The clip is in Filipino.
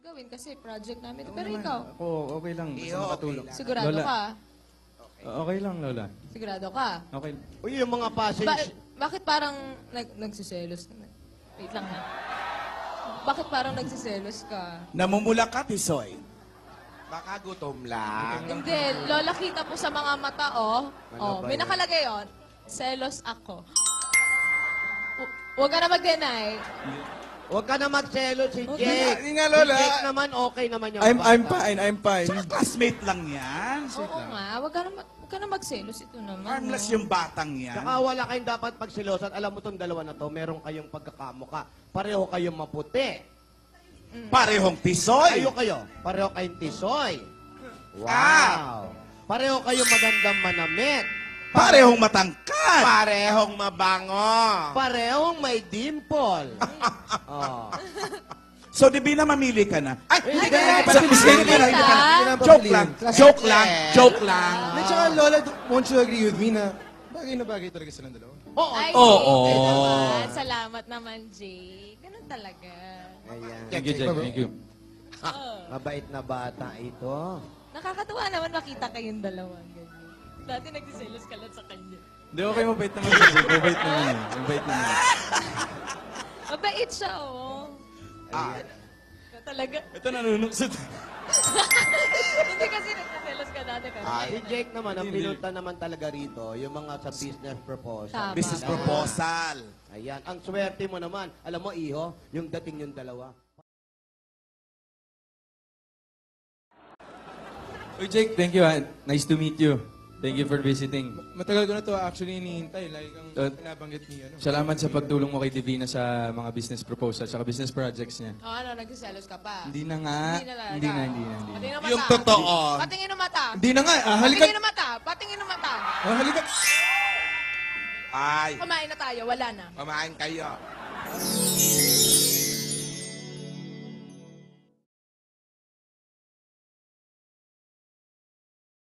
gawin kasi project namin. Pero ikaw, Ako, okay lang. Basta Iyo, makatulong. okay lang. sigurado Lola. ka? Okay lang, Lola. Sigurado ka? Okay. Uy, yung mga passage. Bakit parang nagsiselos ka? Wait lang ha. Bakit parang nagsiselos ka? Namumula ka, Tisoy. Baka gutom lang. Hindi, Lola, kita po sa mga mata, oh. Ano ba May yan? nakalagay, oh. Selos ako. Huwag ka na mag-deny. Huwag ka na magselo si Huwag Jake. Hindi nga, Lola. Si Jake naman, okay naman yung I'm bata. fine. Tsaka classmate lang yan. Oo nga, huwag ka na magselos. Ito naman. Harmless oh. yung batang yan. Saka wala kayong dapat pagsilosan. Alam mo tong dalawa na to, meron kayong pagkakamukha. Pareho kayong maputi. Parehong Tisoy. Kayo. Pareho kayong tisoy. Wow. Ah. Pareho kayong magandang manamit. Parehong matangkad. Parehong mabango. Parehong may dimple. oh. So, Divina, mamili ka na. Ay, Hindi hindi ka na. Pati mistake Hindi na ka. Joke lang. Joke lang. Joke lang. At saka, Lola, won't you agree with me na bagay na bagay talaga silang dalawa? Oo. Ay, Oo. thank you naman. Salamat naman, Jay. Ganun talaga. Ayan. Thank you, Jack. Thank you. Mabait na bata ito. Nakakatuwa naman makita kayong dalawa. Ganyan. Dati nagsiselos ka lang sa kanya. Hindi, okay, mabait naman si Jake. Mabait naman eh. Mabait naman. Mabait siya, oh. Na talaga. Ito nanunungsod. Hindi kasi nagsiselos ka dati. Pero Si Jake naman, ang pinunta naman talaga rito, yung mga sa business proposal. Tama. Business proposal. Ayan. Ang swerte mo naman, alam mo, Iho, yung dating yung dalawa. Uy, Jake, thank you. Nice to meet you. Thank you for visiting. Matagal ko na to actually hinihintay. Lagi kang Uh, pinabanggit ni ano. Salamat sa pagtulong mo kay Divina sa mga business proposals at business projects niya. Oh, ano, nagsiselos ka pa? Hindi na nga. Hindi na talaga. Hindi na. Patingin ng mata. Yung totoo. Patingin ng mata. Hindi na nga. Halika. Patingin ng mata. Patingin ng mata. Halika. Ay, Kumain na tayo. Wala na. kumain kayo.